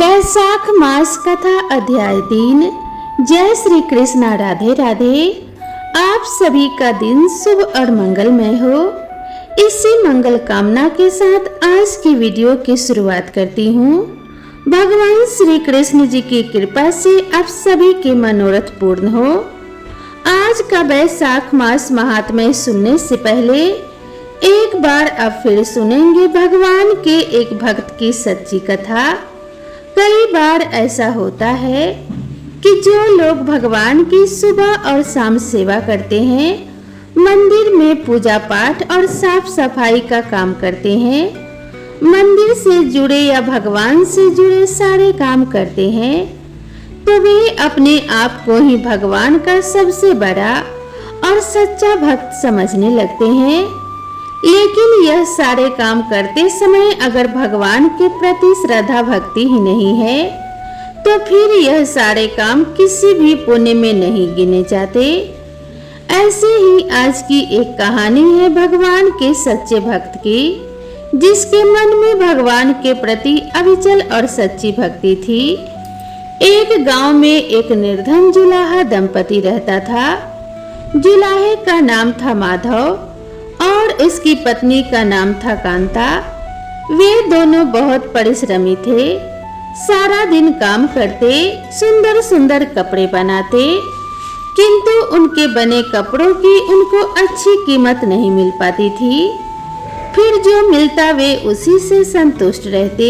बैसाख मास कथा अध्याय 3। जय श्री कृष्णा। राधे राधे। आप सभी का दिन शुभ और मंगलमय हो। इसी मंगल कामना के साथ आज की वीडियो की शुरुआत करती हूँ। भगवान श्री कृष्ण जी की कृपा से आप सभी के मनोरथ पूर्ण हो। आज का बैसाख मास महात्म्य सुनने से पहले एक बार अब फिर सुनेंगे भगवान के एक भक्त की सच्ची कथा। कई बार ऐसा होता है कि जो लोग भगवान की सुबह और शाम सेवा करते हैं, मंदिर में पूजा पाठ और साफ सफाई का काम करते हैं, मंदिर से जुड़े या भगवान से जुड़े सारे काम करते हैं, तो वे अपने आप को ही भगवान का सबसे बड़ा और सच्चा भक्त समझने लगते हैं। लेकिन यह सारे काम करते समय अगर भगवान के प्रति श्रद्धा भक्ति ही नहीं है, तो फिर यह सारे काम किसी भी पुण्य में नहीं गिने जाते। ऐसे ही आज की एक कहानी है भगवान के सच्चे भक्त की, जिसके मन में भगवान के प्रति अविचल और सच्ची भक्ति थी। एक गांव में एक निर्धन जुलाहा दंपति रहता था। जुलाहे का नाम था माधव और उसकी पत्नी का नाम था कांता। वे दोनों बहुत परिश्रमी थे। सारा दिन काम करते, सुंदर सुंदर कपड़े बनाते, किंतु उनके बने कपड़ों की उनको अच्छी कीमत नहीं मिल पाती थी। फिर जो मिलता वे उसी से संतुष्ट रहते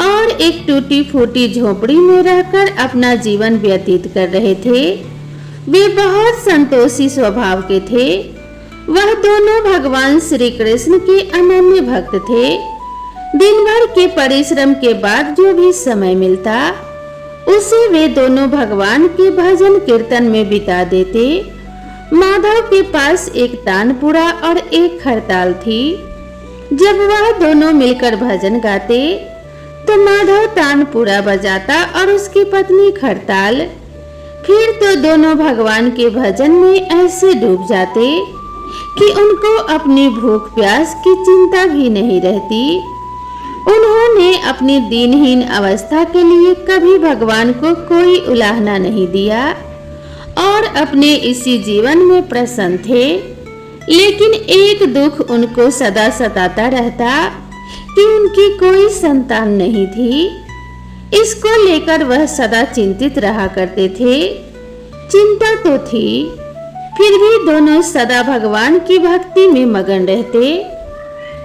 और एक टूटी फूटी झोपड़ी में रहकर अपना जीवन व्यतीत कर रहे थे। वे बहुत संतोषी स्वभाव के थे। वह दोनों भगवान श्री कृष्ण के अनन्य भक्त थे। दिन भर के परिश्रम के बाद जो भी समय मिलता, उसे वे दोनों भगवान के भजन कीर्तन में बिता देते। माधव के पास एक तानपुरा और एक खरताल थी। जब वह दोनों मिलकर भजन गाते, तो माधव तानपुरा बजाता और उसकी पत्नी खरताल। फिर तो दोनों भगवान के भजन में ऐसे डूब जाते कि उनको अपनी भूख प्यास की चिंता भी नहीं रहती। उन्होंने अपनी दीनहीन अवस्था के लिए कभी भगवान को कोई उलाहना नहीं दिया और अपने इसी जीवन में प्रसन्न थे। लेकिन एक दुख उनको सदा सताता रहता कि उनकी कोई संतान नहीं थी। इसको लेकर वह सदा चिंतित रहा करते थे। चिंता तो थी, फिर भी दोनों सदा भगवान की भक्ति में मगन रहते।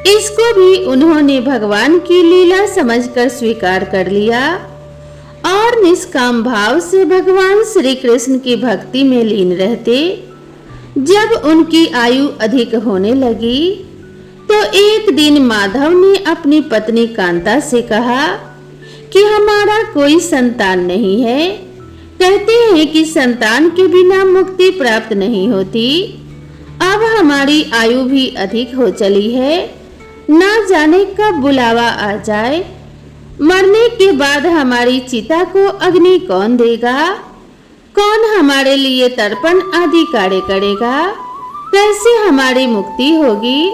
इसको भी उन्होंने भगवान की लीला समझकर स्वीकार कर लिया और निष्काम भाव से भगवान श्री कृष्ण की भक्ति में लीन रहते। जब उनकी आयु अधिक होने लगी, तो एक दिन माधव ने अपनी पत्नी कांता से कहा कि हमारा कोई संतान नहीं है। कहते हैं कि संतान के बिना मुक्ति प्राप्त नहीं होती। अब हमारी आयु भी अधिक हो चली है, ना जाने कब बुलावा आ जाए। मरने के बाद हमारी चिता को अग्नि कौन देगा? कौन हमारे लिए तर्पण आदि कार्य करेगा? कैसे हमारी मुक्ति होगी?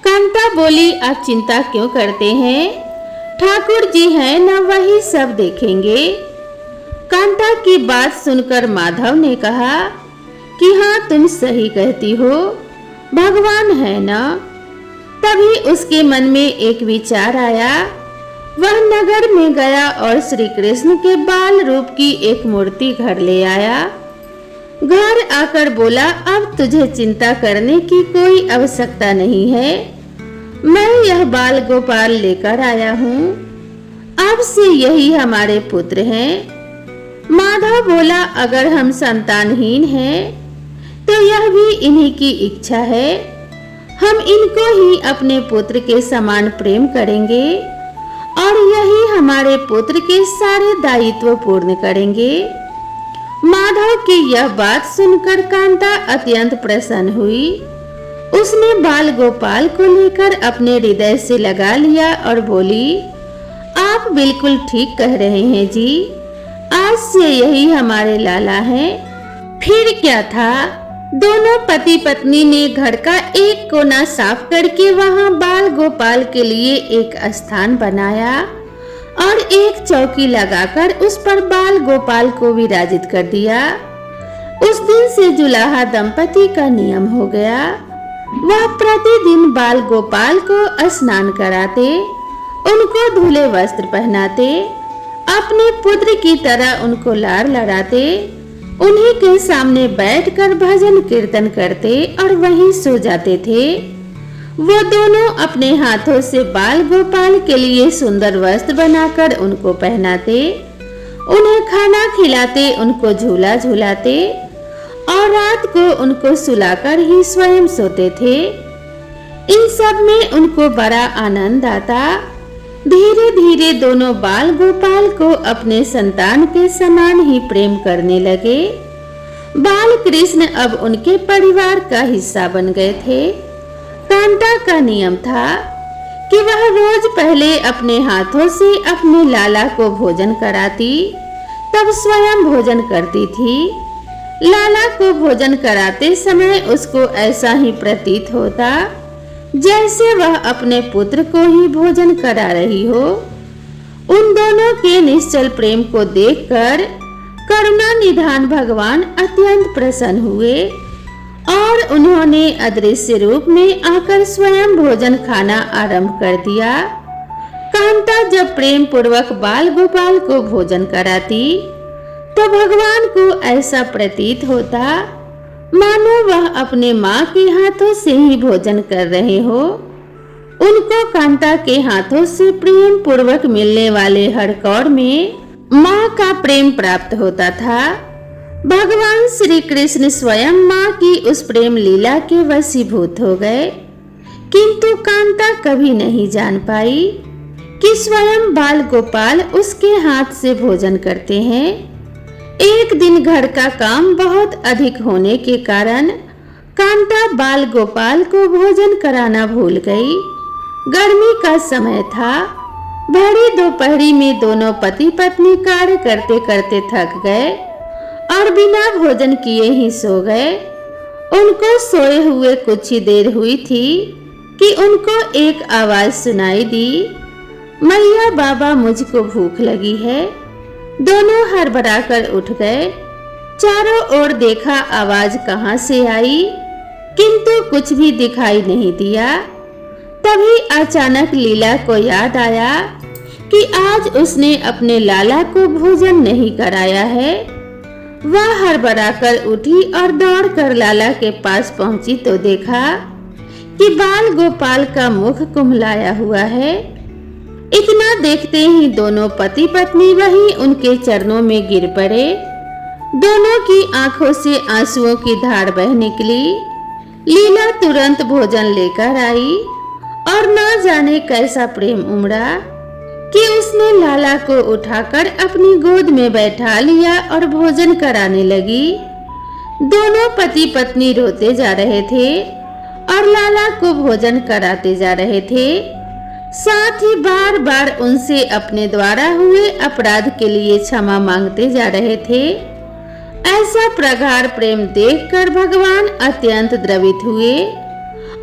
कांता बोली, आप चिंता क्यों करते हैं? ठाकुर जी हैं न, वही सब देखेंगे। कांता की बात सुनकर माधव ने कहा कि हाँ, तुम सही कहती हो, भगवान है ना। तभी उसके मन में एक विचार आया। वह नगर में गया और श्री कृष्ण के बाल रूप की एक मूर्ति घर ले आया। घर आकर बोला, अब तुझे चिंता करने की कोई आवश्यकता नहीं है। मैं यह बाल गोपाल लेकर आया हूँ। अब से यही हमारे पुत्र हैं। माधव बोला, अगर हम संतानहीन हैं, तो यह भी इन्हीं की इच्छा है। हम इनको ही अपने पुत्र के समान प्रेम करेंगे और यही हमारे पुत्र के सारे दायित्व पूर्ण करेंगे। माधव की यह बात सुनकर कांता अत्यंत प्रसन्न हुई। उसने बाल गोपाल को लेकर अपने हृदय से लगा लिया और बोली, आप बिल्कुल ठीक कह रहे हैं जी, आज से यही हमारे लाला हैं। फिर क्या था, दोनों पति पत्नी ने घर का एक कोना साफ करके वहां बाल गोपाल के लिए एक स्थान बनाया और एक चौकी लगाकर उस पर बाल गोपाल को विराजित कर दिया। उस दिन से जुलाहा दंपति का नियम हो गया। वह प्रतिदिन बाल गोपाल को स्नान कराते, उनको धुले वस्त्र पहनाते, अपने पुत्र की तरह उनको लाड़ लड़ाते, उन्हीं के सामने बैठकर भजन कीर्तन करते और वहीं सो जाते थे। वो दोनों अपने हाथों से बाल गोपाल के लिए सुंदर वस्त्र बनाकर उनको पहनाते, उन्हें खाना खिलाते, उनको झूला झूलाते और रात को उनको सुलाकर ही स्वयं सोते थे। इन सब में उनको बड़ा आनंद आता। धीरे धीरे दोनों बाल गोपाल को अपने संतान के समान ही प्रेम करने लगे। बाल कृष्ण अब उनके परिवार का हिस्सा बन गए थे। कांता का नियम था कि वह रोज पहले अपने हाथों से अपने लाला को भोजन कराती, तब स्वयं भोजन करती थी। लाला को भोजन कराते समय उसको ऐसा ही प्रतीत होता जैसे वह अपने पुत्र को ही भोजन करा रही हो। उन दोनों के निश्चल प्रेम को देखकर करुणा निधान भगवान अत्यंत प्रसन्न हुए और उन्होंने अदृश्य रूप में आकर स्वयं भोजन खाना आरंभ कर दिया। कांता जब प्रेम पूर्वक बाल गोपाल को भोजन कराती तो भगवान को ऐसा प्रतीत होता मानो वह अपने माँ के हाथों से ही भोजन कर रहे हो। उनको कांता के हाथों से प्रेम पूर्वक मिलने वाले हर कौर में माँ का प्रेम प्राप्त होता था। भगवान श्री कृष्ण स्वयं माँ की उस प्रेम लीला के वशीभूत हो गए, किंतु कांता कभी नहीं जान पाई कि स्वयं बाल गोपाल उसके हाथ से भोजन करते हैं। एक दिन घर का काम बहुत अधिक होने के कारण कांता बाल गोपाल को भोजन कराना भूल गई। गर्मी का समय था। भरी दोपहरी में दोनों पति पत्नी कार्य करते करते थक गए और बिना भोजन किए ही सो गए। उनको सोए हुए कुछ ही देर हुई थी कि उनको एक आवाज सुनाई दी, मैया बाबा मुझको भूख लगी है। दोनों हड़बड़ा कर उठ गए। चारों ओर देखा आवाज कहां से आई, किंतु कुछ भी दिखाई नहीं दिया। तभी अचानक लीला को याद आया कि आज उसने अपने लाला को भोजन नहीं कराया है। वह हड़बड़ा कर उठी और दौड़कर लाला के पास पहुंची तो देखा कि बाल गोपाल का मुख कुम्हलाया हुआ है। इतना देखते ही दोनों पति पत्नी वहीं उनके चरणों में गिर पड़े। दोनों की आंखों से आंसुओं की धार बह निकली। लीला तुरंत भोजन लेकर आई और ना जाने कैसा प्रेम उमड़ा कि उसने लाला को उठाकर अपनी गोद में बैठा लिया और भोजन कराने लगी। दोनों पति पत्नी रोते जा रहे थे और लाला को भोजन कराते जा रहे थे। साथ ही बार बार उनसे अपने द्वारा हुए अपराध के लिए क्षमा मांगते जा रहे थे। ऐसा प्रगाढ़ प्रेम देखकर भगवान अत्यंत द्रवित हुए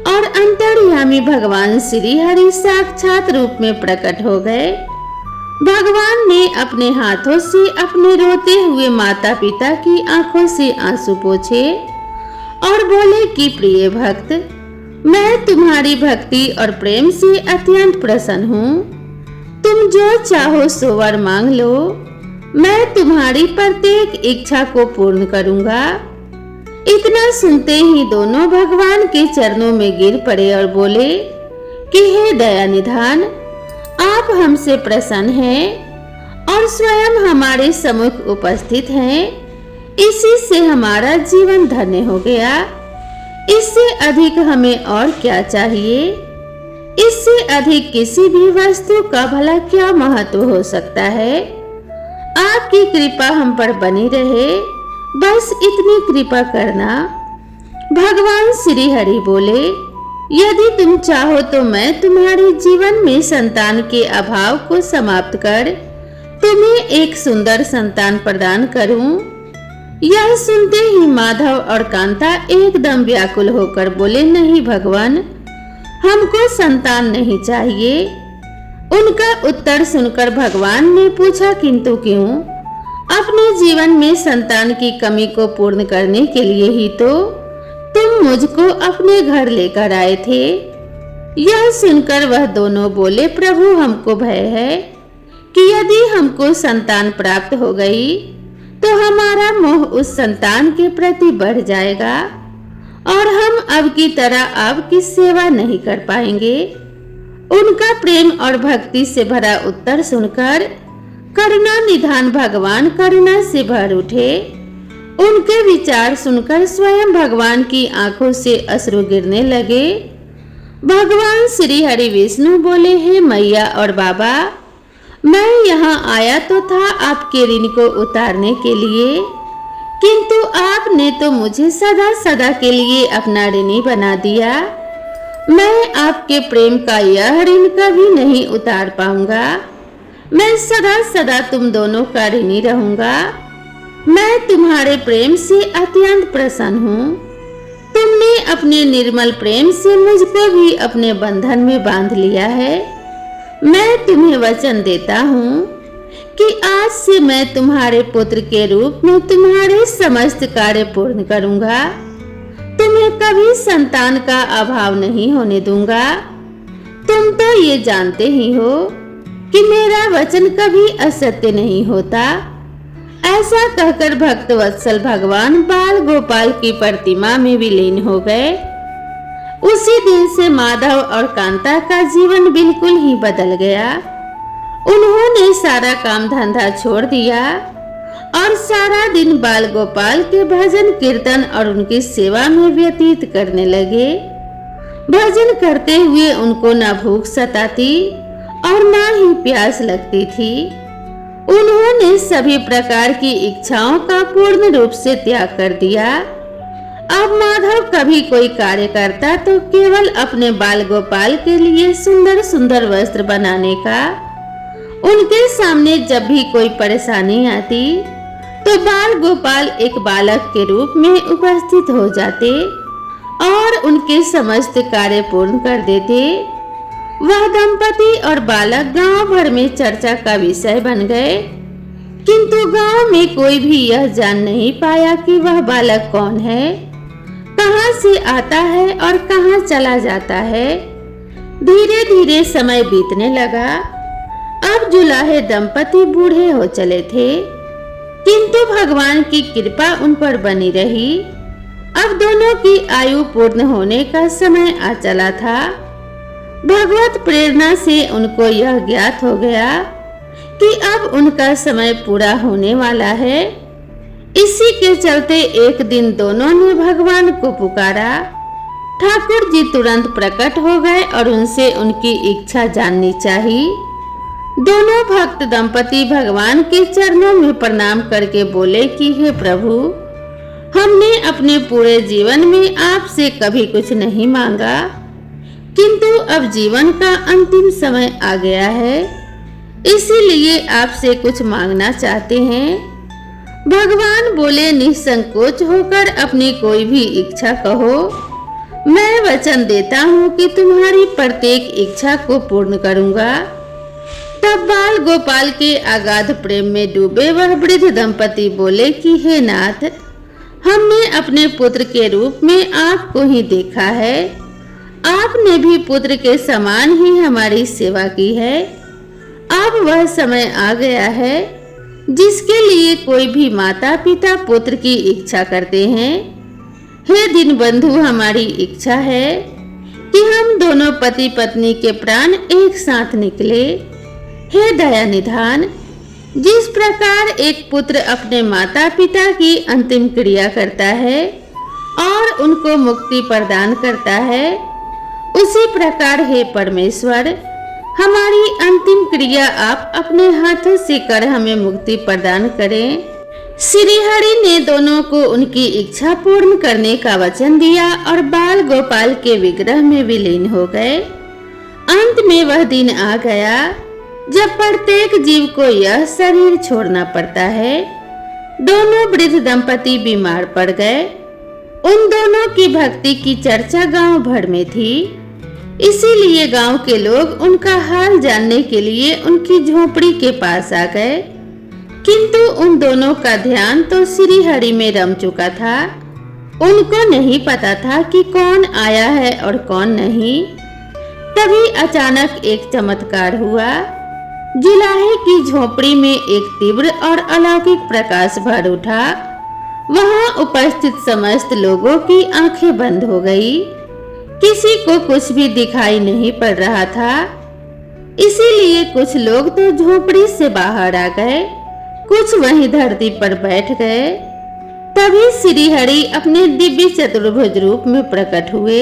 और अंतर्यामी भगवान श्री हरि साक्षात रूप में प्रकट हो गए। भगवान ने अपने हाथों से अपने रोते हुए माता पिता की आंखों से आंसू पोंछे और बोले कि प्रिय भक्त, मैं तुम्हारी भक्ति और प्रेम से अत्यंत प्रसन्न हूँ। तुम जो चाहो सो वर मांग लो, मैं तुम्हारी प्रत्येक इच्छा को पूर्ण करूँगा। इतना सुनते ही दोनों भगवान के चरणों में गिर पड़े और बोले कि हे दया निधान, आप हमसे प्रसन्न हैं और स्वयं हमारे सम्मुख उपस्थित हैं। इसी से हमारा जीवन धन्य हो गया। इससे अधिक हमें और क्या चाहिए? इससे अधिक किसी भी वस्तु का भला क्या महत्व हो सकता है? आपकी कृपा हम पर बनी रहे, बस इतनी कृपा करना। भगवान श्री हरि बोले, यदि तुम चाहो तो मैं तुम्हारे जीवन में संतान के अभाव को समाप्त कर तुम्हें एक सुंदर संतान प्रदान करूं। यह सुनते ही माधव और कांता एकदम व्याकुल होकर बोले, नहीं भगवान, हमको संतान नहीं चाहिए। उनका उत्तर सुनकर भगवान ने पूछा, किंतु क्यों? अपने जीवन में संतान की कमी को पूर्ण करने के लिए ही तो तुम मुझको अपने घर लेकर आए थे। यह सुनकर वह दोनों बोले, प्रभु हमको भय है कि यदि हमको संतान प्राप्त हो गई तो हमारा मोह उस संतान के प्रति बढ़ जाएगा और हम अब की तरह आपकी सेवा नहीं कर पाएंगे। उनका प्रेम और भक्ति से भरा उत्तर सुनकर करुणा निधान भगवान करुणा से भर उठे। उनके विचार सुनकर स्वयं भगवान की आंखों से अश्रु गिरने लगे। भगवान श्री हरि विष्णु बोले, हे मैया और बाबा, मैं यहाँ आया तो था आपके ऋण को उतारने के लिए, किंतु आपने तो मुझे सदा सदा के लिए अपना ऋणी बना दिया। मैं आपके प्रेम का यह ऋण कभी नहीं उतार पाऊंगा। मैं सदा सदा तुम दोनों का ऋणी रहूंगा। मैं तुम्हारे प्रेम से अत्यंत प्रसन्न हूँ। तुमने अपने निर्मल प्रेम से मुझको भी अपने बंधन में बांध लिया है। मैं तुम्हें वचन देता हूँ कि आज से मैं तुम्हारे पुत्र के रूप में तुम्हारे समस्त कार्य पूर्ण करूँगा। तुम्हें कभी संतान का अभाव नहीं होने दूंगा। तुम तो ये जानते ही हो कि मेरा वचन कभी असत्य नहीं होता। ऐसा कहकर भक्त वत्सल भगवान बाल गोपाल की प्रतिमा में विलीन हो गए। उसी दिन से माधव और कांता का जीवन बिल्कुल ही बदल गया। उन्होंने सारा काम धंधा छोड़ दिया और सारा दिन बाल गोपाल के भजन कीर्तन और उनकी सेवा में व्यतीत करने लगे। भजन करते हुए उनको न भूख सताती और न ही प्यास लगती थी। उन्होंने सभी प्रकार की इच्छाओं का पूर्ण रूप से त्याग कर दिया। अब माधव कभी कोई कार्य करता तो केवल अपने बाल गोपाल के लिए सुंदर सुंदर वस्त्र बनाने का। उनके सामने जब भी कोई परेशानी आती तो बाल गोपाल एक बालक के रूप में उपस्थित हो जाते और उनके समस्त कार्य पूर्ण कर देते। वह दंपति और बालक गांव भर में चर्चा का विषय बन गए, किंतु गांव में कोई भी यह जान नहीं पाया कि वह बालक कौन है, कहां से आता है और कहां चला जाता है। धीरे धीरे समय बीतने लगा। अब जुलाहे दंपति बूढ़े हो चले थे, किंतु भगवान की कृपा उन पर बनी रही। अब दोनों की आयु पूर्ण होने का समय आ चला था। भगवत प्रेरणा से उनको यह ज्ञात हो गया कि अब उनका समय पूरा होने वाला है। इसी के चलते एक दिन दोनों ने भगवान को पुकारा। ठाकुर जी तुरंत प्रकट हो गए और उनसे उनकी इच्छा जाननी चाहिए। दोनों भक्त दंपति भगवान के चरणों में प्रणाम करके बोले कि हे प्रभु, हमने अपने पूरे जीवन में आपसे कभी कुछ नहीं मांगा, किंतु अब जीवन का अंतिम समय आ गया है, इसीलिए आपसे कुछ मांगना चाहते हैं। भगवान बोले, निसंकोच होकर अपनी कोई भी इच्छा कहो। मैं वचन देता हूँ कि तुम्हारी प्रत्येक इच्छा को पूर्ण करूँगा। तब बाल गोपाल के अगाध प्रेम में डूबे वह वृद्ध दंपति बोले कि हे नाथ, हमने अपने पुत्र के रूप में आपको ही देखा है। आपने भी पुत्र के समान ही हमारी सेवा की है। अब वह समय आ गया है जिसके लिए कोई भी माता पिता पुत्र की इच्छा करते हैं। हे दीनबंधु, हमारी इच्छा है कि हम दोनों पति पत्नी के प्राण एक साथ निकले। हे दया निधान, जिस प्रकार एक पुत्र अपने माता पिता की अंतिम क्रिया करता है और उनको मुक्ति प्रदान करता है, उसी प्रकार हे परमेश्वर, हमारी अंतिम क्रिया आप अपने हाथों से कर हमें मुक्ति प्रदान करें। श्री हरि ने दोनों को उनकी इच्छा पूर्ण करने का वचन दिया और बाल गोपाल के विग्रह में विलीन हो गए। अंत में वह दिन आ गया जब प्रत्येक जीव को यह शरीर छोड़ना पड़ता है। दोनों वृद्ध दंपति बीमार पड़ गए। उन दोनों की भक्ति की चर्चा गांव भर में थी। इसीलिए गांव के लोग उनका हाल जानने के लिए उनकी झोपड़ी के पास आ गए, किंतु उन दोनों का ध्यान तो श्री हरि में रम चुका था। उनको नहीं पता था कि कौन आया है और कौन नहीं। तभी अचानक एक चमत्कार हुआ। जुलाहे की झोपड़ी में एक तीव्र और अलौकिक प्रकाश भर उठा। वहां उपस्थित समस्त लोगों की आंखें बंद हो गई। किसी को कुछ भी दिखाई नहीं पड़ रहा था। इसीलिए कुछ लोग तो झोपड़ी से बाहर आ गए, कुछ वहीं धरती पर बैठ गए। तभी श्री हरि अपने दिव्य चतुर्भुज रूप में प्रकट हुए।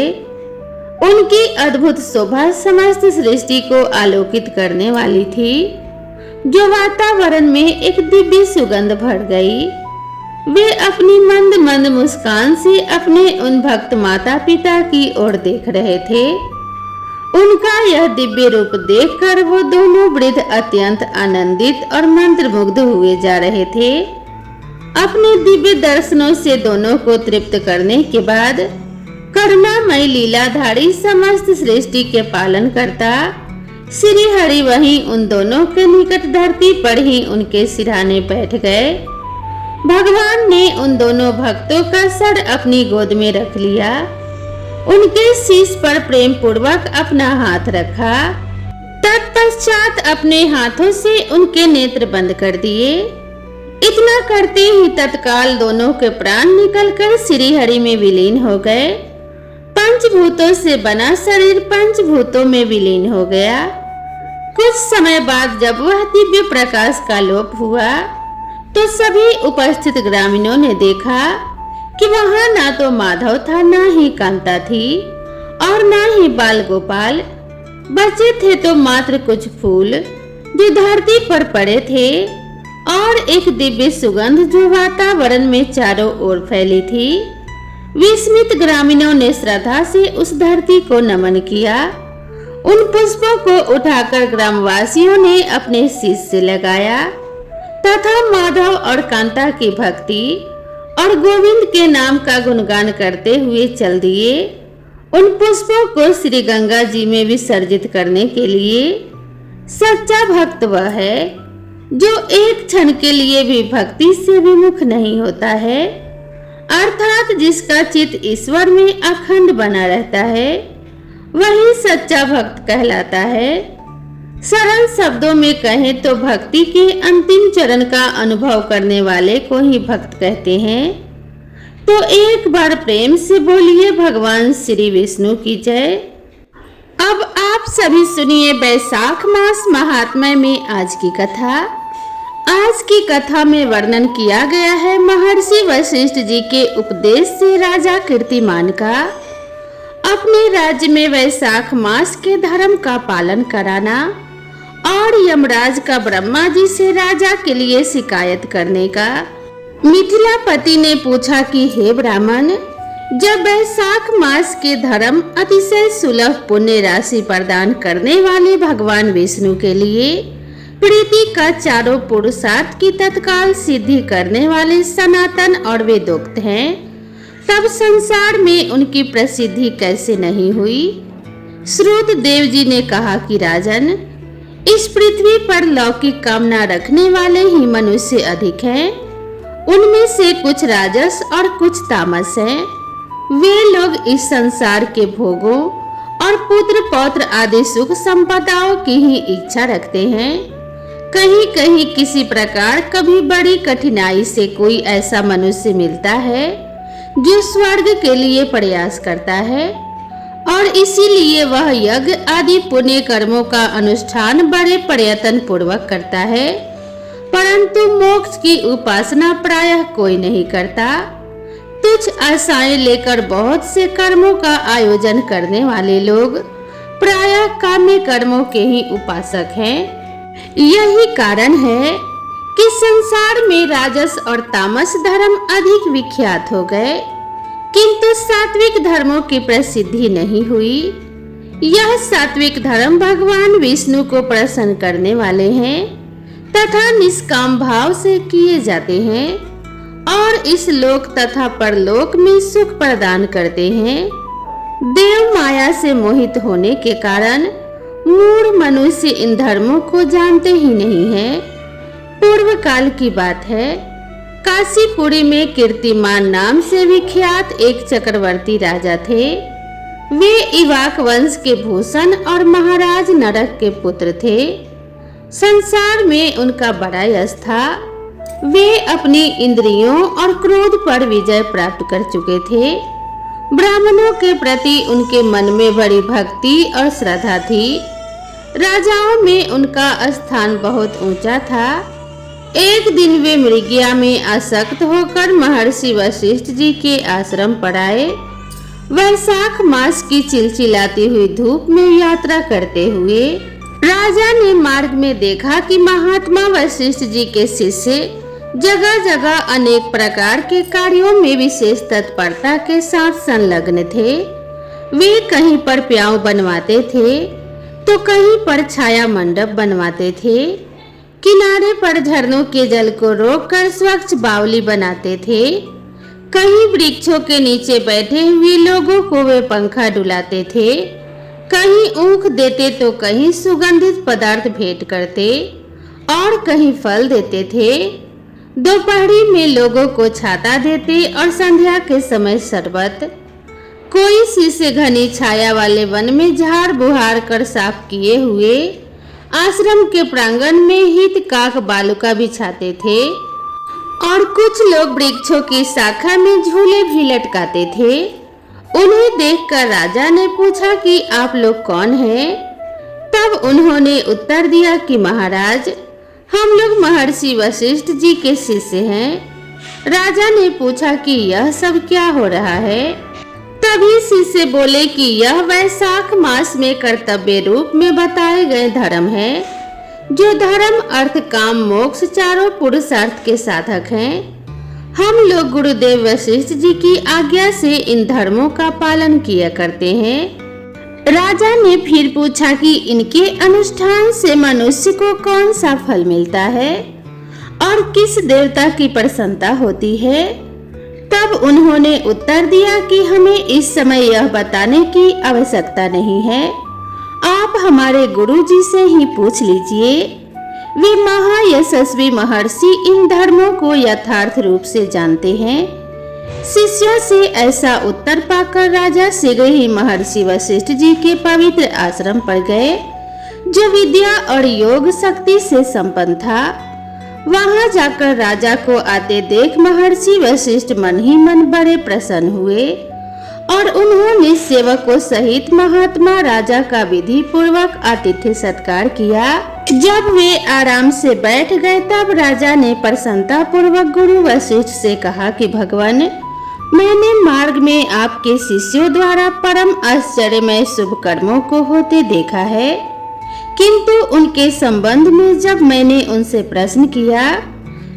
उनकी अद्भुत शोभा समस्त सृष्टि को आलोकित करने वाली थी, जो वातावरण में एक दिव्य सुगंध भर गई। वे अपनी मंद मंद मुस्कान से अपने उन भक्त माता पिता की ओर देख रहे थे। उनका यह दिव्य रूप देखकर वो दोनों वृद्ध अत्यंत आनंदित और मंत्रमुग्ध हुए जा रहे थे। अपने दिव्य दर्शनों से दोनों को तृप्त करने के बाद करुणामय लीलाधारी समस्त सृष्टि के पालन करता श्री हरि वहीं उन दोनों के निकट धरती पर ही उनके सिरहाने बैठ गए। भगवान ने उन दोनों भक्तों का सर अपनी गोद में रख लिया, उनके शीश पर प्रेम पूर्वक अपना हाथ रखा। तत्पश्चात अपने हाथों से उनके नेत्र बंद कर दिए। इतना करते ही तत्काल दोनों के प्राण निकलकर श्री हरि में विलीन हो गए। पंचभूतों से बना शरीर पंचभूतों में विलीन हो गया। कुछ समय बाद जब वह दिव्य प्रकाश का लोप हुआ तो सभी उपस्थित ग्रामीणों ने देखा कि वहां ना तो माधव था, ना ही कांता थी और ना ही बाल गोपाल। बचे थे तो मात्र कुछ फूल जो धरती पर पड़े थे और एक दिव्य सुगंध जो वातावरण में चारों ओर फैली थी। विस्मित ग्रामीणों ने श्रद्धा से उस धरती को नमन किया। उन पुष्पों को उठाकर ग्रामवासियों ने अपने शीश से लगाया तथा माधव और कांता की भक्ति और गोविंद के नाम का गुणगान करते हुए चल दिए। उन पुष्पों को श्री गंगा जी में विसर्जित करने के लिए। सच्चा भक्त वह है जो एक क्षण के लिए भी भक्ति से विमुख नहीं होता है, अर्थात जिसका चित्त ईश्वर में अखंड बना रहता है, वही सच्चा भक्त कहलाता है। सरल शब्दों में कहें तो भक्ति के अंतिम चरण का अनुभव करने वाले को ही भक्त कहते हैं। तो एक बार प्रेम से बोलिए भगवान श्री विष्णु की जय। अब आप सभी सुनिए वैशाख मास महात्म्य में आज की कथा। आज की कथा में वर्णन किया गया है महर्षि वशिष्ठ जी के उपदेश से राजा कीर्तिमान का अपने राज्य में वैशाख मास के धर्म का पालन कराना और यमराज का ब्रह्मा जी से राजा के लिए शिकायत करने का। मिथिलापति ने पूछा कि हे ब्राह्मण, जब वैशाख मास के धर्म अतिशय सुलभ पुण्य राशि प्रदान करने वाले भगवान विष्णु के लिए प्रीति का चारों पुरुषार्थ की तत्काल सिद्धि करने वाले सनातन और वेदोक्त हैं, तब संसार में उनकी प्रसिद्धि कैसे नहीं हुई। श्रुत देव जी ने कहा कि राजन, इस पृथ्वी पर लौकिक कामना रखने वाले ही मनुष्य अधिक हैं। उनमें से कुछ राजस और कुछ तामस हैं। वे लोग इस संसार के भोगों और पुत्र पौत्र आदि सुख संपदाओं की ही इच्छा रखते हैं। कहीं कहीं किसी प्रकार कभी बड़ी कठिनाई से कोई ऐसा मनुष्य मिलता है जो स्वर्ग के लिए प्रयास करता है और इसीलिए वह यज्ञ आदि पुण्य कर्मों का अनुष्ठान बड़े प्रयत्न पूर्वक करता है, परंतु मोक्ष की उपासना प्रायः कोई नहीं करता। तुच्छ आशाएं लेकर बहुत से कर्मों का आयोजन करने वाले लोग प्रायः काम्य कर्मों के ही उपासक हैं। यही कारण है कि संसार में राजस और तामस धर्म अधिक विख्यात हो गए, किंतु सात्विक धर्मों की प्रसिद्धि नहीं हुई। यह सात्विक धर्म भगवान विष्णु को प्रसन्न करने वाले हैं तथा निष्काम भाव से किए जाते हैं और इस लोक तथा परलोक में सुख प्रदान करते हैं। देव माया से मोहित होने के कारण मूढ़ मनुष्य इन धर्मों को जानते ही नहीं है। पूर्व काल की बात है, काशीपुरी में कीर्तिमान नाम से विख्यात एक चक्रवर्ती राजा थे। वे इवाक वंश के भूषण और महाराज नरक के पुत्र थे। संसार में उनका बड़ा यश था। वे अपनी इंद्रियों और क्रोध पर विजय प्राप्त कर चुके थे। ब्राह्मणों के प्रति उनके मन में बड़ी भक्ति और श्रद्धा थी। राजाओं में उनका स्थान बहुत ऊंचा था। एक दिन वे मृगया में आसक्त होकर महर्षि वशिष्ठ जी के आश्रम पर आए। वैशाख मास की चिलचिलाती हुई धूप में यात्रा करते हुए राजा ने मार्ग में देखा कि महात्मा वशिष्ठ जी के शिष्य जगह जगह अनेक प्रकार के कार्यों में विशेष तत्परता के साथ संलग्न थे। वे कहीं पर प्याऊ बनवाते थे तो कहीं पर छाया मंडप बनवाते थे। किनारे पर झरनों के जल को रोककर स्वच्छ बावली बनाते थे। कहीं वृक्षों के नीचे बैठे हुए लोगों को वे पंखा डुलाते थे। कहीं ऊख देते तो कहीं सुगंधित पदार्थ भेंट करते और कहीं फल देते थे। दोपहरी में लोगों को छाता देते और संध्या के समय शरबत। कोई शिष्य घनी छाया वाले वन में झाड़ बुहार कर साफ किए हुए आश्रम के प्रांगण में हित काक बालुका बिछाते थे और कुछ लोग वृक्षों की शाखा में झूले भी लटकाते थे। उन्हें देखकर राजा ने पूछा कि आप लोग कौन हैं? तब उन्होंने उत्तर दिया कि महाराज, हम लोग महर्षि वशिष्ठ जी के शिष्य हैं। राजा ने पूछा कि यह सब क्या हो रहा है? तभी शिष्य बोले कि यह वैशाख मास में कर्तव्य रूप में बताए गए धर्म है, जो धर्म अर्थ काम मोक्ष चारों पुरुषार्थ के साधक हैं। हम लोग गुरुदेव वशिष्ठ जी की आज्ञा से इन धर्मों का पालन किया करते हैं। राजा ने फिर पूछा कि इनके अनुष्ठान से मनुष्य को कौन सा फल मिलता है और किस देवता की प्रसन्नता होती है? तब उन्होंने उत्तर दिया कि हमें इस समय यह बताने की आवश्यकता नहीं है। आप हमारे गुरु जी से ही पूछ लीजिए। वे महायशस्वी महर्षि इन धर्मों को यथार्थ रूप से जानते हैं। शिष्यों से ऐसा उत्तर पाकर राजा शीघ्र ही महर्षि वशिष्ठ जी के पवित्र आश्रम पर गए, जो विद्या और योग शक्ति से संपन्न था। वहां जाकर राजा को आते देख महर्षि वशिष्ठ मन ही मन बड़े प्रसन्न हुए और उन्होंने सेवकों सहित महात्मा राजा का विधि पूर्वक आतिथ्य सत्कार किया। जब वे आराम से बैठ गए तब राजा ने प्रसन्नता पूर्वक गुरु वशिष्ठ से कहा कि भगवान, मैंने मार्ग में आपके शिष्यों द्वारा परम आश्चर्यमय शुभ कर्मों को होते देखा है, किंतु उनके संबंध में जब मैंने उनसे प्रश्न किया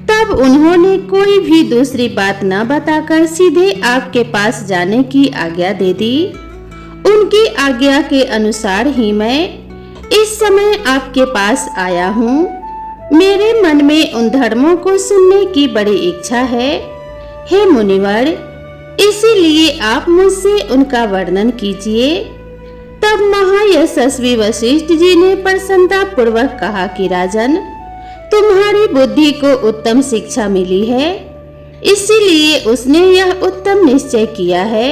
तब उन्होंने कोई भी दूसरी बात न बताकर सीधे आपके पास जाने की आज्ञा दे दी। उनकी आज्ञा के अनुसार ही मैं इस समय आपके पास आया हूँ। मेरे मन में उन धर्मों को सुनने की बड़ी इच्छा है, हे मुनिवर, इसीलिए आप मुझसे उनका वर्णन कीजिए। तब महायशस्वी वशिष्ठ जी ने प्रसन्नता पूर्वक कहा कि राजन, तुम्हारी बुद्धि को उत्तम शिक्षा मिली है, इसीलिए उसने यह उत्तम निश्चय किया है।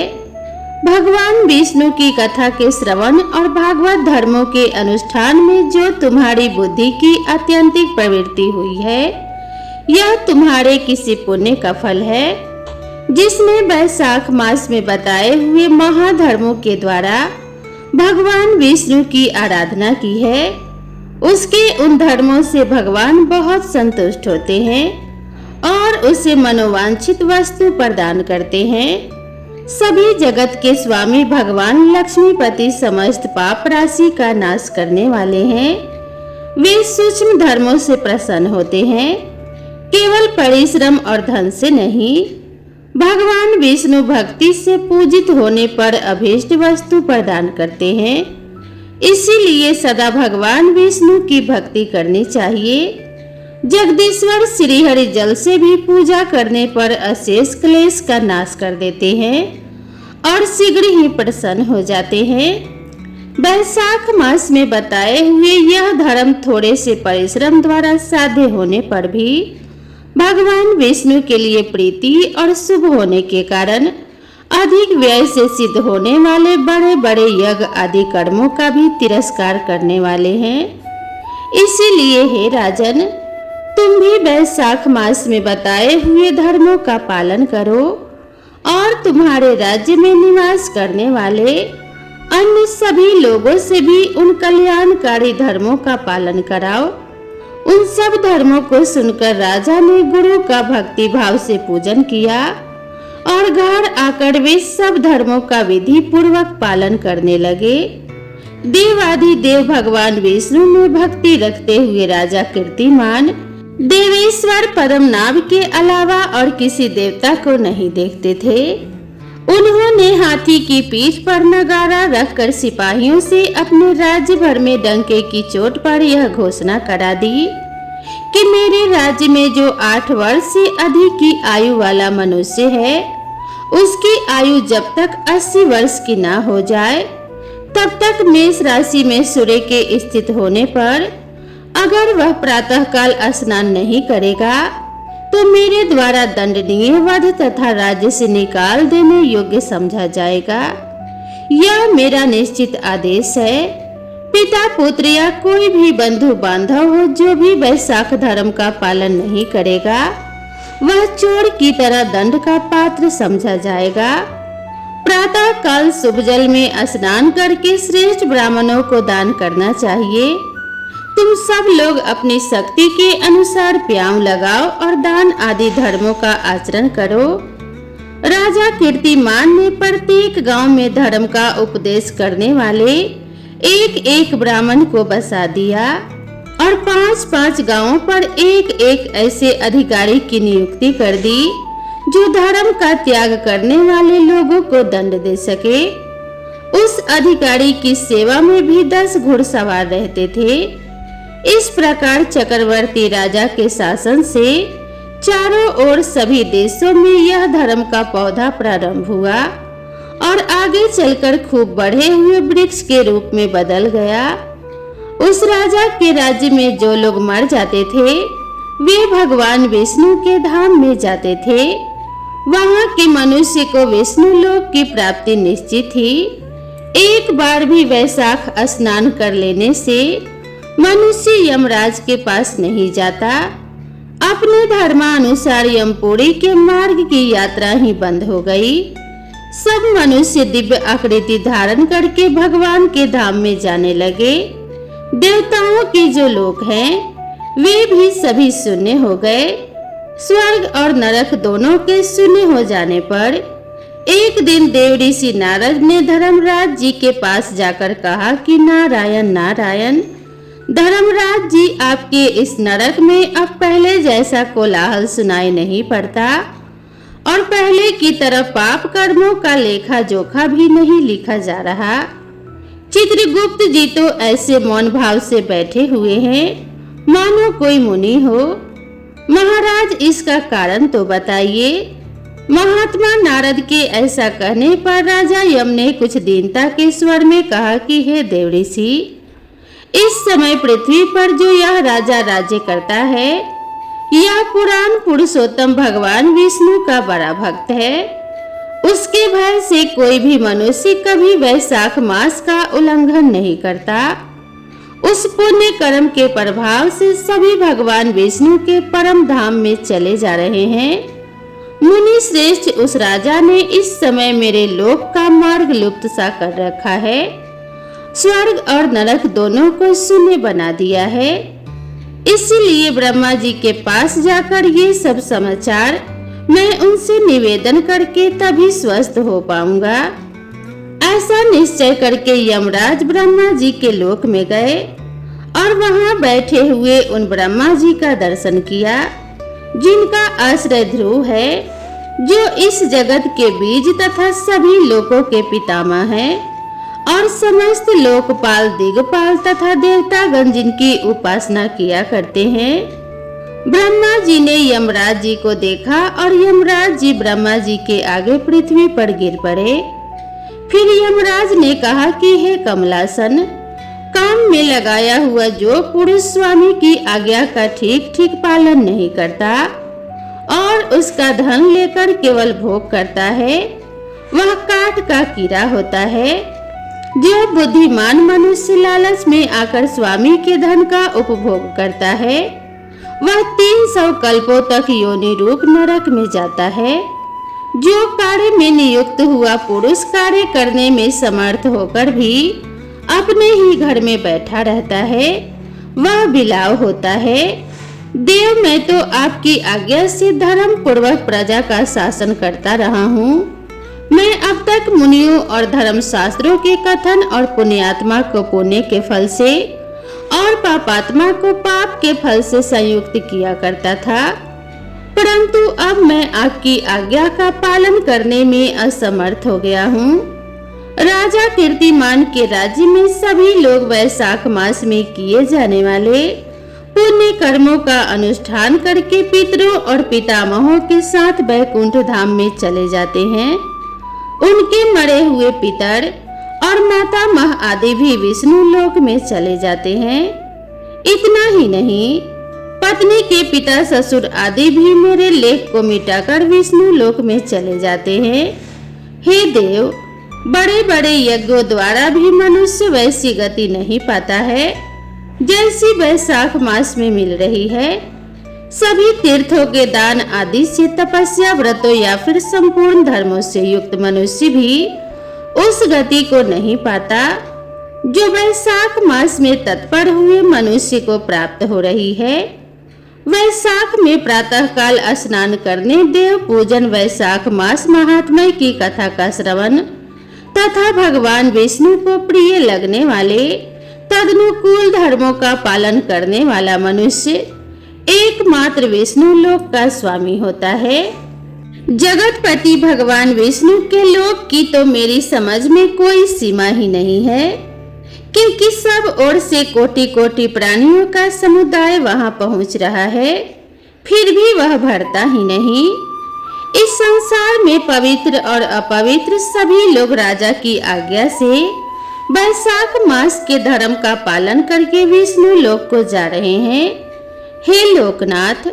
भगवान विष्णु की कथा के श्रवण और भागवत धर्मों के अनुष्ठान में जो तुम्हारी बुद्धि की अत्यंतिक प्रवृत्ति हुई है, यह तुम्हारे किसी पुण्य का फल है, जिसने वैशाख मास में बताए हुए महाधर्मों के द्वारा भगवान विष्णु की आराधना की है। उसके उन धर्मों से भगवान बहुत संतुष्ट होते हैं और उसे मनोवांछित वस्तु प्रदान करते हैं। सभी जगत के स्वामी भगवान लक्ष्मीपति समस्त पाप राशि का नाश करने वाले हैं। वे सूक्ष्म धर्मों से प्रसन्न होते हैं, केवल परिश्रम और धन से नहीं। भगवान विष्णु भक्ति से पूजित होने पर अभीष्ट वस्तु प्रदान करते हैं। इसीलिए सदा भगवान विष्णु की भक्ति करनी चाहिए। जगदीश्वर श्री हरि जल से भी पूजा करने पर अशेष क्लेश का नाश कर देते हैं और शीघ्र ही प्रसन्न हो जाते हैं। वैशाख मास में बताए हुए यह धर्म थोड़े से परिश्रम द्वारा साध्य होने पर भी भगवान विष्णु के लिए प्रीति और शुभ होने के कारण अधिक व्यय से सिद्ध होने वाले बड़े बड़े यज्ञ आदि कर्मों का भी तिरस्कार करने वाले हैं। इसीलिए हे राजन, तुम भी वैशाख मास में बताए हुए धर्मों का पालन करो और तुम्हारे राज्य में निवास करने वाले अन्य सभी लोगों से भी उन कल्याणकारी धर्मों का पालन कराओ। उन सब धर्मों को सुनकर राजा ने गुरु का भक्ति भाव से पूजन किया और घर आकर वे सब धर्मों का विधि पूर्वक पालन करने लगे। देवाधिदेव भगवान विष्णु में भक्ति रखते हुए राजा कीर्तिमान देवेश्वर पद्मनाभ के अलावा और किसी देवता को नहीं देखते थे। उन्होंने हाथी की पीठ पर नगारा रखकर सिपाहियों से अपने राज्य भर में डंके की चोट पर यह घोषणा करा दी कि मेरे राज्य में जो 8 वर्ष से अधिक की आयु वाला मनुष्य है, उसकी आयु जब तक 80 वर्ष की ना हो जाए तब तक मेष राशि में सूर्य के स्थित होने पर अगर वह प्रातःकाल स्नान नहीं करेगा तो मेरे द्वारा दंडनीय वध तथा राज्य से निकाल देने योग्य समझा जाएगा। यह मेरा निश्चित आदेश है। पिता पुत्र या कोई भी बंधु बांधव हो जो भी वैशाख धर्म का पालन नहीं करेगा वह चोर की तरह दंड का पात्र समझा जाएगा। प्रातः काल शुभ जल में स्नान करके श्रेष्ठ ब्राह्मणों को दान करना चाहिए। तुम सब लोग अपनी शक्ति के अनुसार प्याऊ लगाओ और दान आदि धर्मों का आचरण करो। राजा कीर्तिमान ने प्रत्येक गांव में धर्म का उपदेश करने वाले एक एक ब्राह्मण को बसा दिया और 5-5 गांवों पर एक एक ऐसे अधिकारी की नियुक्ति कर दी जो धर्म का त्याग करने वाले लोगों को दंड दे सके। उस अधिकारी की सेवा में भी 10 घुड़सवार रहते थे। इस प्रकार चक्रवर्ती राजा के शासन से चारों ओर सभी देशों में यह धर्म का पौधा प्रारंभ हुआ और आगे चलकर खूब बढ़े हुए वृक्ष के रूप में बदल गया। उस राजा के राज्य में जो लोग मर जाते थे वे भगवान विष्णु के धाम में जाते थे। वहां के मनुष्य को विष्णु लोक की प्राप्ति निश्चित थी। एक बार भी वैशाख स्नान कर लेने से मनुष्य यमराज के पास नहीं जाता। अपने धर्मानुसार यमपुरी के मार्ग की यात्रा ही बंद हो गई। सब मनुष्य दिव्य आकृति धारण करके भगवान के धाम में जाने लगे। देवताओं के जो लोक हैं वे भी सभी शून्य हो गए। स्वर्ग और नरक दोनों के शून्य हो जाने पर एक दिन देव ऋषि नारद ने धर्मराज जी के पास जाकर कहा कि नारायण नारायण, धर्मराज जी, आपके इस नरक में अब पहले जैसा कोलाहल सुनाई नहीं पड़ता और पहले की तरह पाप कर्मों का लेखा जोखा भी नहीं लिखा जा रहा। चित्रगुप्त जी तो ऐसे मौन भाव से बैठे हुए हैं मानो कोई मुनि हो। महाराज, इसका कारण तो बताइए। महात्मा नारद के ऐसा कहने पर राजा यम ने कुछ दीनता के स्वर में कहा कि हे देव ऋषि, इस समय पृथ्वी पर जो यह राजा राज्य करता है यह पुराण पुरुषोत्तम भगवान विष्णु का बड़ा भक्त है। उसके भय से कोई भी मनुष्य कभी वैशाख मास का उल्लंघन नहीं करता। उस पुण्य कर्म के प्रभाव से सभी भगवान विष्णु के परम धाम में चले जा रहे हैं। मुनि श्रेष्ठ, उस राजा ने इस समय मेरे लोक का मार्ग लुप्त सा कर रखा है। स्वर्ग और नरक दोनों को शून्य बना दिया है। इसीलिए ब्रह्मा जी के पास जाकर ये सब समाचार मैं उनसे निवेदन करके तभी स्वस्थ हो पाऊंगा। ऐसा निश्चय करके यमराज ब्रह्मा जी के लोक में गए और वहां बैठे हुए उन ब्रह्मा जी का दर्शन किया जिनका आश्रय ध्रुव है, जो इस जगत के बीज तथा सभी लोकों के पितामह हैं और समस्त लोकपाल दिगपाल तथा देवतागण जिनकी उपासना किया करते हैं। ब्रह्मा जी ने यमराज जी को देखा और यमराज जी ब्रह्मा जी के आगे पृथ्वी पर गिर पड़े। फिर यमराज ने कहा कि हे कमलासन, काम में लगाया हुआ जो पुरुष स्वामी की आज्ञा का ठीक ठीक पालन नहीं करता और उसका धन लेकर केवल भोग करता है, वह काठ का कीड़ा होता है। जो बुद्धिमान मनुष्य लालच में आकर स्वामी के धन का उपभोग करता है, वह 300 कल्पों तक योनि रूप नरक में जाता है। जो कार्य में नियुक्त हुआ पुरुष कार्य करने में समर्थ होकर भी अपने ही घर में बैठा रहता है, वह बिलाव होता है। देव, मैं तो आपकी आज्ञा से धर्म पूर्वक प्रजा का शासन करता रहा हूँ। मैं अब तक मुनियों और धर्म शास्त्रों के कथन और पुण्यात्मा को पुण्य के फल से और पापात्मा को पाप के फल से संयुक्त किया करता था, परंतु अब मैं आपकी आज्ञा का पालन करने में असमर्थ हो गया हूँ। राजा कीर्तिमान के राज्य में सभी लोग वैशाख मास में किए जाने वाले पुण्य कर्मों का अनुष्ठान करके पितरों और पितामहों के साथ वैकुंठ धाम में चले जाते हैं। उनके मरे हुए पितर और माता मह आदि भी विष्णु लोक में चले जाते हैं। इतना ही नहीं, पत्नी के पिता ससुर आदि भी मेरे लेख को मिटाकर विष्णु लोक में चले जाते हैं। हे देव, बड़े बड़े यज्ञों द्वारा भी मनुष्य वैसी गति नहीं पाता है जैसी वैशाख मास में मिल रही है। सभी तीर्थों के दान आदि से तपस्या, व्रतों या फिर संपूर्ण धर्मों से युक्त मनुष्य भी उस गति को नहीं पाता जो वैशाख मास में तत्पर हुए मनुष्य को प्राप्त हो रही है। वैशाख में प्रातः काल स्नान करने, देव पूजन, वैशाख मास महात्म्य की कथा का श्रवण तथा भगवान विष्णु को प्रिय लगने वाले तदनुकूल धर्मों का पालन करने वाला मनुष्य एकमात्र विष्णु लोक का स्वामी होता है। जगतपति भगवान विष्णु के लोक की तो मेरी समझ में कोई सीमा ही नहीं है, क्योंकि सब ओर से कोटि कोटि प्राणियों का समुदाय वहां पहुंच रहा है, फिर भी वह भरता ही नहीं। इस संसार में पवित्र और अपवित्र सभी लोग राजा की आज्ञा से वैशाख मास के धर्म का पालन करके विष्णु लोक को जा रहे हैं। हे लोकनाथ,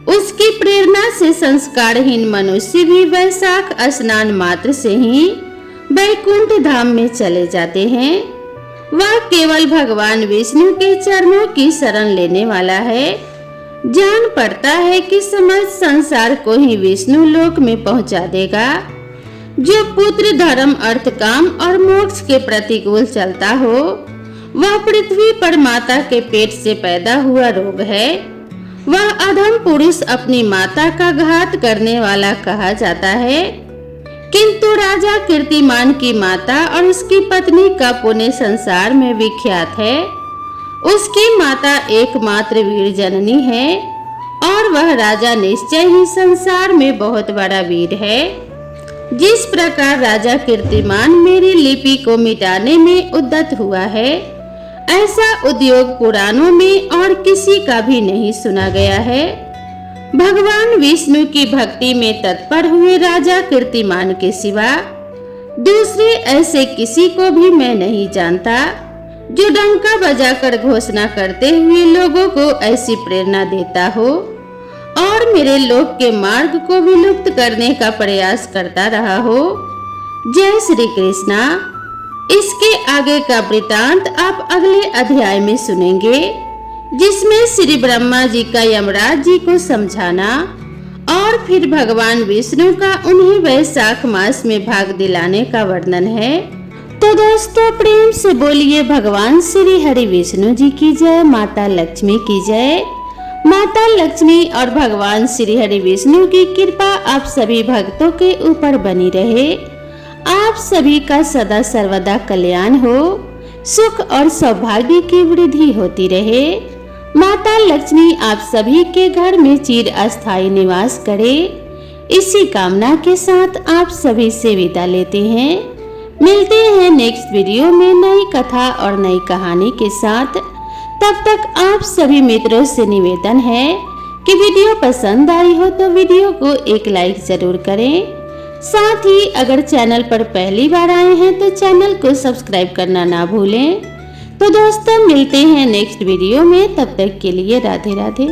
उसकी प्रेरणा से संस्कारहीन मनुष्य भी वैशाख स्नान मात्र से ही वैकुंठ धाम में चले जाते हैं। वह केवल भगवान विष्णु के चरणों की शरण लेने वाला है। जान पड़ता है कि समस्त संसार को ही विष्णु लोक में पहुंचा देगा। जो पुत्र, धर्म, अर्थ, काम और मोक्ष के प्रतिकूल चलता हो, वह पृथ्वी पर माता के पेट से पैदा हुआ रोग है। वह अधम पुरुष अपनी माता का घात करने वाला कहा जाता है, किंतु राजा कीर्तिमान की माता और उसकी पत्नी का पुण्य संसार में विख्यात है। उसकी माता एकमात्र वीर जननी है और वह राजा निश्चय ही संसार में बहुत बड़ा वीर है। जिस प्रकार राजा कीर्तिमान मेरी लिपि को मिटाने में उद्यत हुआ है, ऐसा उद्योग पुराणों में और किसी का भी नहीं सुना गया है। भगवान विष्णु की भक्ति में तत्पर हुए राजा कीर्तिमान के सिवा दूसरे ऐसे किसी को भी मैं नहीं जानता जो डंका बजाकर घोषणा करते हुए लोगों को ऐसी प्रेरणा देता हो और मेरे लोक के मार्ग को विलुप्त करने का प्रयास करता रहा हो। जय श्री कृष्णा। इसके आगे का वृतांत आप अगले अध्याय में सुनेंगे, जिसमें श्री ब्रह्मा जी का यमराज जी को समझाना और फिर भगवान विष्णु का उन्हें वैशाख मास में भाग दिलाने का वर्णन है। तो दोस्तों, प्रेम से बोलिए भगवान श्री हरि विष्णु जी की जय, माता लक्ष्मी की जय। माता लक्ष्मी और भगवान श्री हरि विष्णु की कृपा आप सभी भक्तों के ऊपर बनी रहे। आप सभी का सदा सर्वदा कल्याण हो, सुख और सौभाग्य की वृद्धि होती रहे। माता लक्ष्मी आप सभी के घर में चिर अस्थायी निवास करे, इसी कामना के साथ आप सभी से विदा लेते हैं। मिलते हैं नेक्स्ट वीडियो में नई कथा और नई कहानी के साथ। तब तक आप सभी मित्रों से निवेदन है कि वीडियो पसंद आई हो तो वीडियो को एक लाइक जरूर करें, साथ ही अगर चैनल पर पहली बार आए हैं तो चैनल को सब्सक्राइब करना ना भूलें। तो दोस्तों मिलते हैं नेक्स्ट वीडियो में, तब तक के लिए राधे राधे।